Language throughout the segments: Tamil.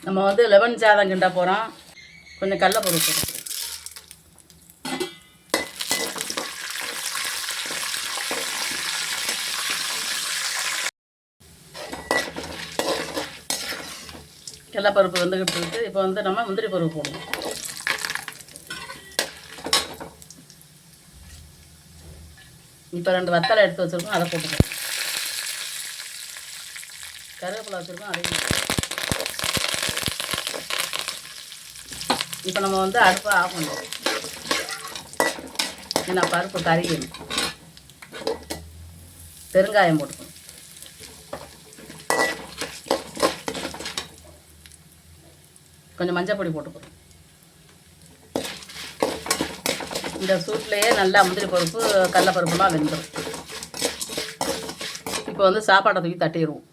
நம்ம வந்து லெமன் சாதம் கிண்ட போகிறோம். கொஞ்சம் கடலைப்பருப்பு போட்டுக்கிறோம். கடலைப்பருப்பு வந்துக்கிட்டு இருக்கு. இப்போ வந்து நம்ம முந்திரி பருப்பு போடுவோம். இப்போ 2 வத்தலை எடுத்து வச்சுருக்கோம், அதை போட்டுக்கிறோம். கருவேப்பிலை வச்சுருக்கோம், அதையும். இப்போ நம்ம வந்து அடுப்பை ஆஃப் பண்ணுவோம். ஏன்னா பருப்பு கறியணும். பெருங்காயம் போட்டுக்கணும். கொஞ்சம் மஞ்சள் பொடி போட்டுக்கணும். இந்த சூட்லேயே நல்லா முந்திரி பருப்பு கடலைப்பருப்புலாம் வெந்துடும். இப்போ வந்து சாப்பாட்டை தூக்கி தட்டிடுவோம்.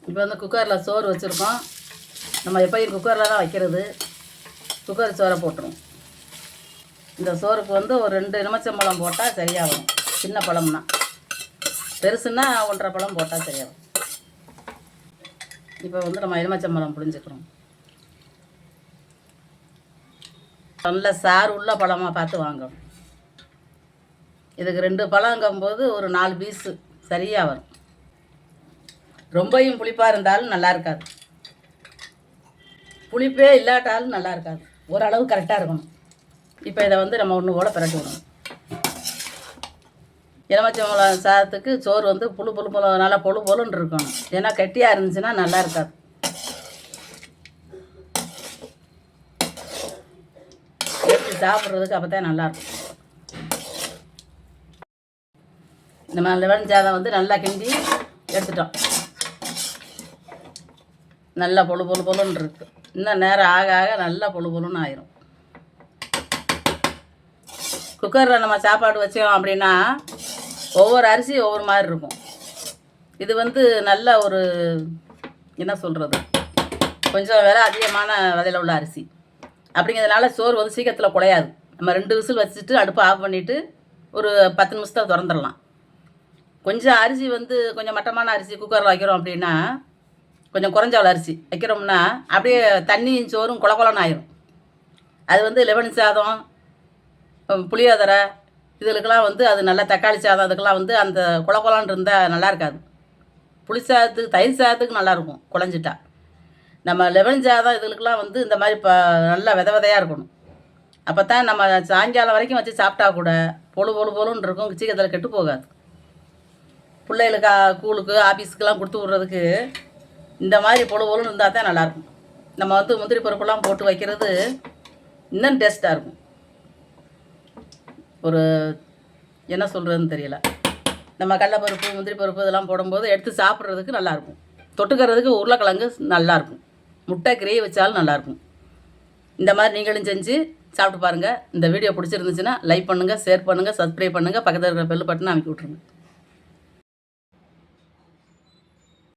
இப்போ வந்து குக்கரில் சோறு வச்சுருக்கோம். நம்ம எப்போயும் குக்கரில் தான் வைக்கிறது. குக்கர் சோறை போட்டுருவோம். இந்த சோறுக்கு வந்து ஒரு 2 எலுமிச்சம்பழம் போட்டால் சரியாகும். சின்ன பழம்னா, பெருசுன்னா 1.5 பழம் போட்டால் சரியாகும். இப்போ வந்து நம்ம எலுமிச்சம்பழம் புழிஞ்சுக்கிறோம். நல்ல சாறு உள்ள பழமாக பார்த்து வாங்கணும். இதுக்கு 2 பழங்கும்போது ஒரு 4 பீஸு சரியாக வரும். ரொம்பையும் புளிப்பாக இருந்தாலும் நல்லா இருக்காது, புளிப்பே இல்லாட்டாலும் நல்லா இருக்காது. ஓரளவு கரெக்டாக இருக்கணும். இப்போ இதை வந்து நம்ம ஒன்று போல பிரட்டி விடணும். எலுமிச்சம்பழம் சாதத்துக்கு சோறு வந்து புழு நல்லா பொழுன்னு இருக்கணும். ஏன்னா கெட்டியாக இருந்துச்சுன்னா நல்லா இருக்காது. எடுத்து சாப்பிட்றதுக்கு அப்போ தான் நல்லாயிருக்கும். நம்ம லெமன் சாதம் வந்து நல்லா கிண்டி எடுத்துட்டோம். நல்லா பொழுன்னு இருக்குது. இன்னும் நேரம் ஆக ஆக நல்லா பொழுன்னு ஆயிரும். குக்கரில் நம்ம சாப்பாடு வச்சோம் அப்படின்னா ஒவ்வொரு அரிசி ஒவ்வொரு மாதிரி இருக்கும். இது வந்து நல்ல ஒரு என்ன சொல்கிறது, கொஞ்சம் விலை அதிகமான விலையில் உள்ள அரிசி அப்படிங்கிறதுனால சோறு வந்து சீக்கிரத்தில் குலையாது. நம்ம 2 விசில் வச்சுட்டு அடுப்பை ஆஃப் பண்ணிவிட்டு ஒரு 10 நிமிஷத்தில் திறந்துடலாம். கொஞ்சம் அரிசி வந்து கொஞ்சம் மட்டமான அரிசி குக்கரில் வைக்கிறோம் அப்படின்னா, கொஞ்சம் குறைஞ்ச அளவு அரிசி வைக்கிறோம்னா அப்படியே தண்ணியும் சோறும் குளன்னு ஆயிரும். அது வந்து லெமன் சாதம், புளியோதரை இதுகளுக்கெல்லாம் வந்து அது நல்லா, தக்காளி சாதம் அதுக்கெல்லாம் வந்து அந்த குளன்னு இருந்தால் நல்லா இருக்காது. புளி சாதத்துக்கு தயிர் சாதத்துக்கு நல்லாயிருக்கும் குழஞ்சிட்டா. நம்ம லெமன் சாதம் இதுகளுக்கெல்லாம் வந்து இந்த மாதிரி நல்லா விதையாக இருக்கணும். அப்போ தான் நம்ம சாயங்காலம் வரைக்கும் வச்சு சாப்பிட்டா கூட பொழுன்னு இருக்கும், சீக்கிரத்தில் கெட்டு போகாது. பிள்ளைகளுக்கு ஸ்கூலுக்கு ஆஃபீஸுக்கெல்லாம் கொடுத்து விட்றதுக்கு இந்த மாதிரி பொழுன்னு இருந்தால் தான் நல்லாயிருக்கும். நம்ம வந்து முந்திரி பருப்புலாம் போட்டு வைக்கிறது இன்னும் டேஸ்ட்டாக இருக்கும். ஒரு என்ன சொல்கிறதுன்னு தெரியல. நம்ம கடலைப்பருப்பு முந்திரி பருப்பு இதெல்லாம் போடும்போது எடுத்து சாப்பிட்றதுக்கு நல்லாயிருக்கும். தொட்டுக்கிறதுக்கு உருளைக்கிழங்கு நல்லாயிருக்கும். முட்டை கிரேவி வச்சாலும் நல்லாயிருக்கும். இந்த மாதிரி நீங்களும் செஞ்சு சாப்பிட்டு பாருங்கள். இந்த வீடியோ பிடிச்சிருந்துச்சுன்னா லைக் பண்ணுங்கள், ஷேர் பண்ணுங்கள், சப்ஸ்கிரைப் பண்ணுங்கள், பக்கத்தில் இருக்கிற பெல் பட்டனை அமைக்கி விட்ருங்க.